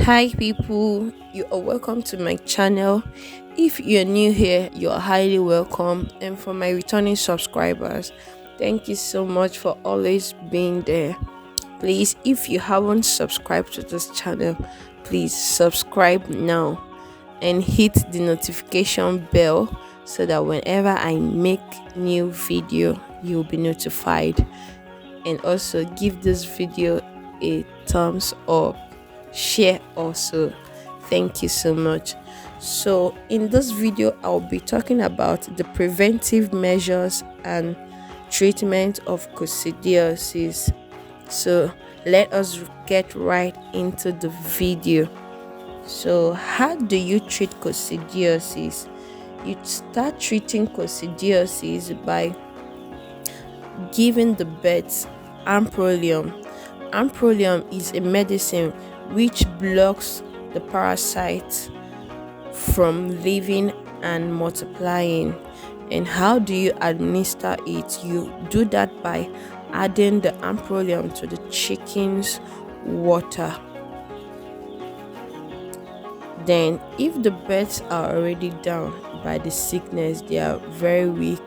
Hi people, you are welcome to my channel. If you're new here, you're highly welcome, and for my returning subscribers, thank you so much for always being there. Please, if you haven't subscribed to this channel, please subscribe now and hit the notification bell so that whenever I make new video, you'll be notified. And also give this video a thumbs up, share also. Thank you so much. So in this video, I'll be talking about the preventive measures and treatment of coccidiosis. So let us get right into the video. So how do you treat coccidiosis? You start treating coccidiosis by giving the birds amprolium. Amprolium is a medicine which blocks the parasites from living and multiplying. And how do you administer it? You do that by adding the amprolium to the chicken's water. Then, if the birds are already down by the sickness, they are very weak,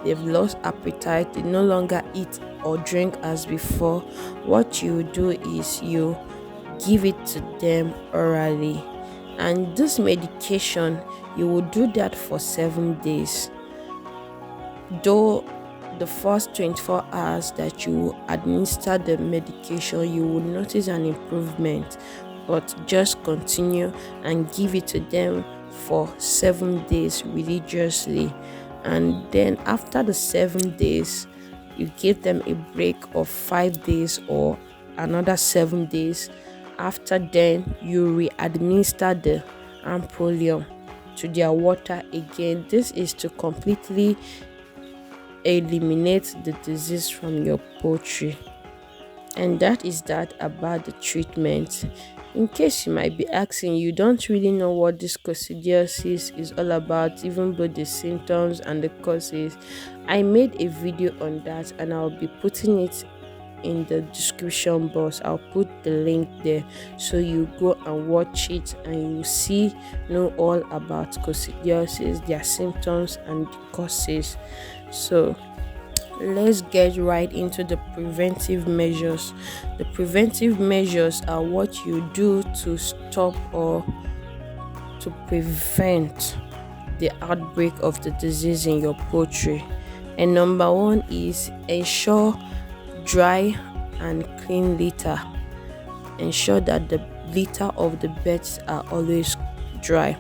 they've lost appetite, they no longer eat or drink as before, what you do is you give it to them orally. And this medication, you will do that for 7 days. Though the first 24 hours that you administer the medication, you will notice an improvement, but just continue and give it to them for 7 days religiously. And then after the 7 days, you give them a break of 5 days or another 7 days. After then, you re-administer the amprolium to their water again. This is to completely eliminate the disease from your poultry. And that is that about the treatment. In case you might be asking, you don't really know what this coccidiosis is all about, even both the symptoms and the causes. I made a video on that and I'll be putting it in the description box. I'll put the link there so you go and watch it and you know all about coccidiosis, their symptoms and the causes. So let's get right into the preventive measures. The preventive measures are what you do to stop or to prevent the outbreak of the disease in your poultry. And number one is ensure dry and clean litter. Ensure that the litter of the birds are always dry.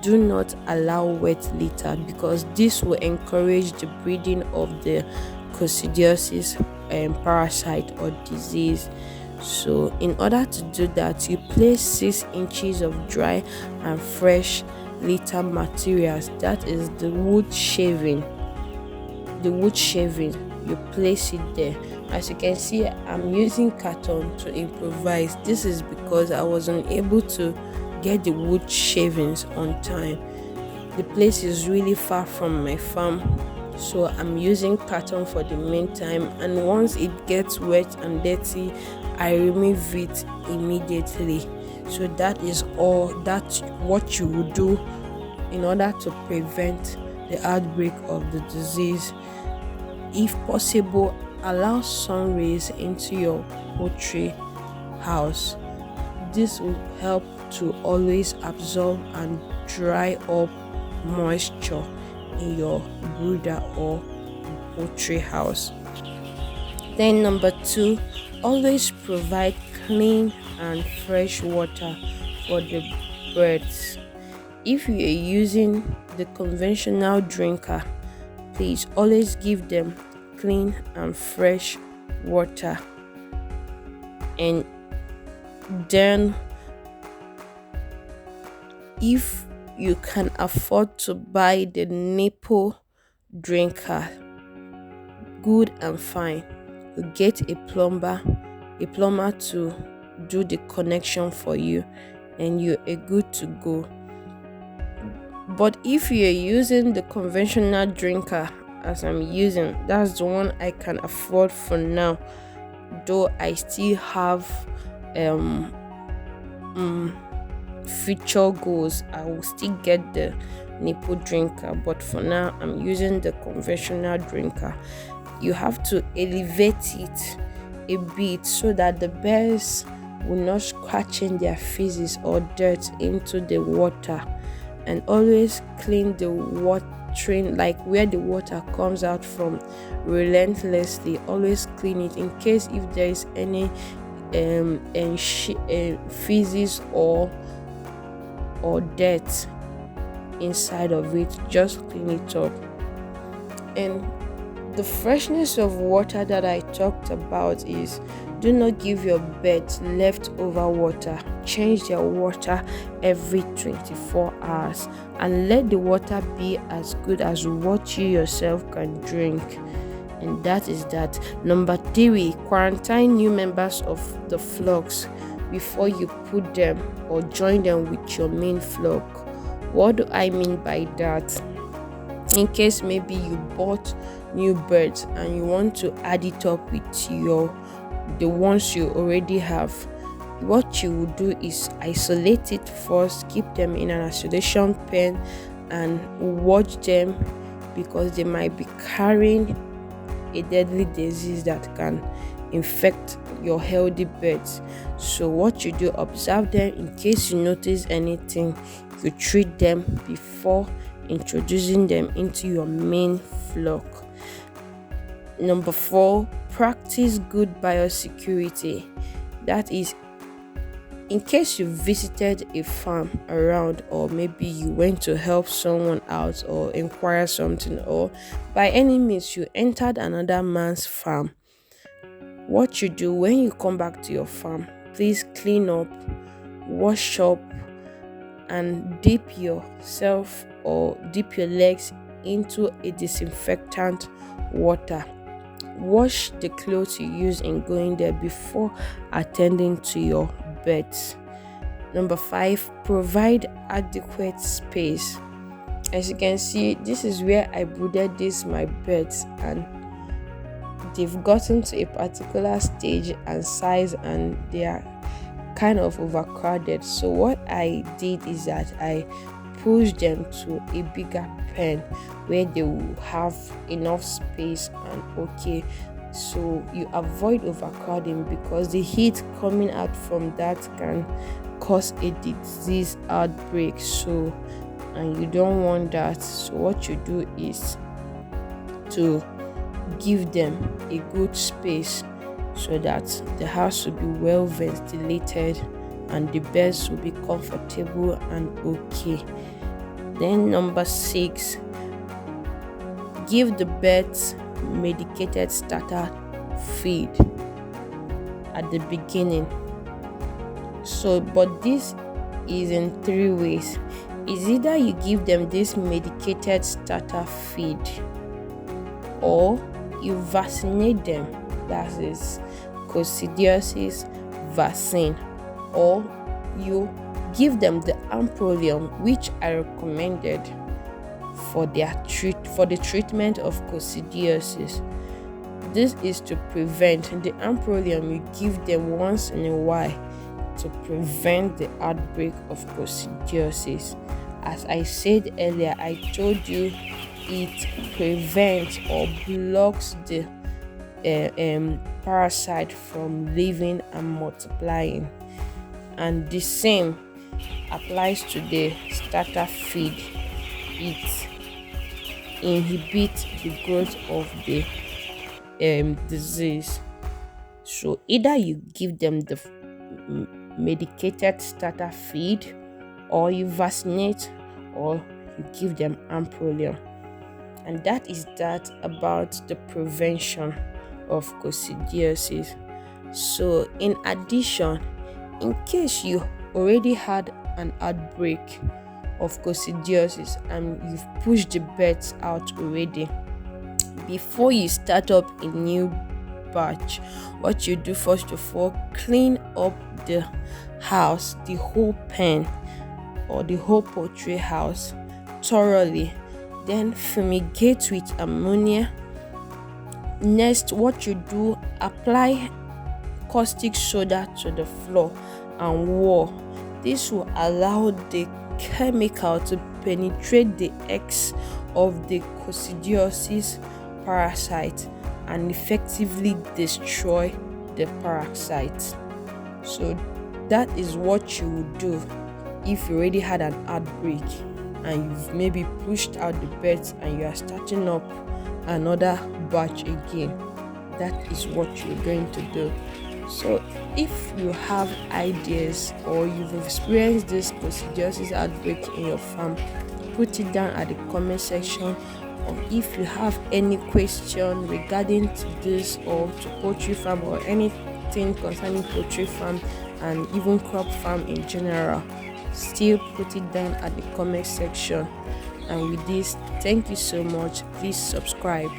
Do not allow wet litter because this will encourage the breeding of the coccidiosis parasite or disease. So in order to do that, you place 6 inches of dry and fresh litter materials. That is the wood shaving. You place it there. As you can see, I'm using carton to improvise. This is because I wasn't able to get the wood shavings on time. The place is really far from my farm, so I'm using carton for the meantime, and once it gets wet and dirty, I remove it immediately. So that is all. That's what you would do in order to prevent the outbreak of the disease. If possible, allow sun rays into your poultry house. This will help to always absorb and dry up moisture in your brooder or poultry house. Then number 2, always provide clean and fresh water for the birds. If you are using the conventional drinker, please always give them clean and fresh water. And then if you can afford to buy the nipple drinker, good and fine, you get a plumber to do the connection for you and you are good to go. But if you're using the conventional drinker as I'm using, that's the one I can afford for now, though I still have future goals, I will still get the nipple drinker, but for now I'm using the conventional drinker. You have to elevate it a bit so that the birds will not scratching their feces or dirt into the water, and always clean the watering, like where the water comes out from, relentlessly. Always clean it in case if there is any feces or dirt inside of it. Just clean it up. And the freshness of water that I talked about is, do not give your birds leftover water. Change their water every 24 hours and let the water be as good as what you yourself can drink. And that is that. Number 3, quarantine new members of the flocks before you put them or join them with your main flock. What do I mean by that? In case maybe you bought new birds and you want to add it up with the ones you already have, what you will do is isolate it first, keep them in an isolation pen and watch them, because they might be carrying a deadly disease that can infect your healthy birds. So what you do, observe them. In case you notice anything, you treat them before introducing them into your main flock. Number 4, practice good biosecurity. That is, in case you visited a farm around, or maybe you went to help someone out or inquire something, or by any means you entered another man's farm, what you do when you come back to your farm, please clean up, wash up, and dip yourself or dip your legs into a disinfectant water. Wash the clothes you use in going there before attending to your birds. Number 5, provide adequate space. As you can see, this is where I brooded my birds, and they've gotten to a particular stage and size, and they are kind of overcrowded. So what I did is that I pushed them to a bigger pen where they will have enough space and okay. So you avoid overcrowding, because the heat coming out from that can cause a disease outbreak. So, and you don't want that. So what you do is to give them a good space so that the house will be well ventilated and the birds will be comfortable and okay. Then number 6, give the birds medicated starter feed at the beginning. So, but this is in 3 ways. Is either you give them this medicated starter feed, or you vaccinate them, that is coccidiosis vaccine, or you give them the amprolium, which I recommended for the treatment of coccidiosis. This is to prevent. The amprolium you give them once in a while to prevent the outbreak of coccidiosis. As I said earlier, I told you it prevents or blocks the parasite from living and multiplying. And the same applies to the starter feed. It inhibits the growth of the disease. So either you give them the medicated starter feed, or you vaccinate, or you give them amprolium. And that is that about the prevention of coccidiosis. So in addition, in case you already had an outbreak of coccidiosis and you've pushed the birds out already, before you start up a new batch, what you do first of all, clean up the house, the whole pen or the whole poultry house thoroughly, then fumigate with ammonia. Next, what you do, apply caustic soda to the floor and wall. This will allow the chemical to penetrate the eggs of the coccidiosis parasite and effectively destroy the parasite. So that is what you would do if you already had an outbreak and you've maybe pushed out the birds and you are starting up another batch again. That is what you're going to do. So if you have ideas or you've experienced this coccidiosis outbreak in your farm, put it down at the comment section. Or if you have any question regarding to this or to poultry farm or anything concerning poultry farm and even crop farm in general, still put it down at the comment section. And with this, thank you so much. Please subscribe.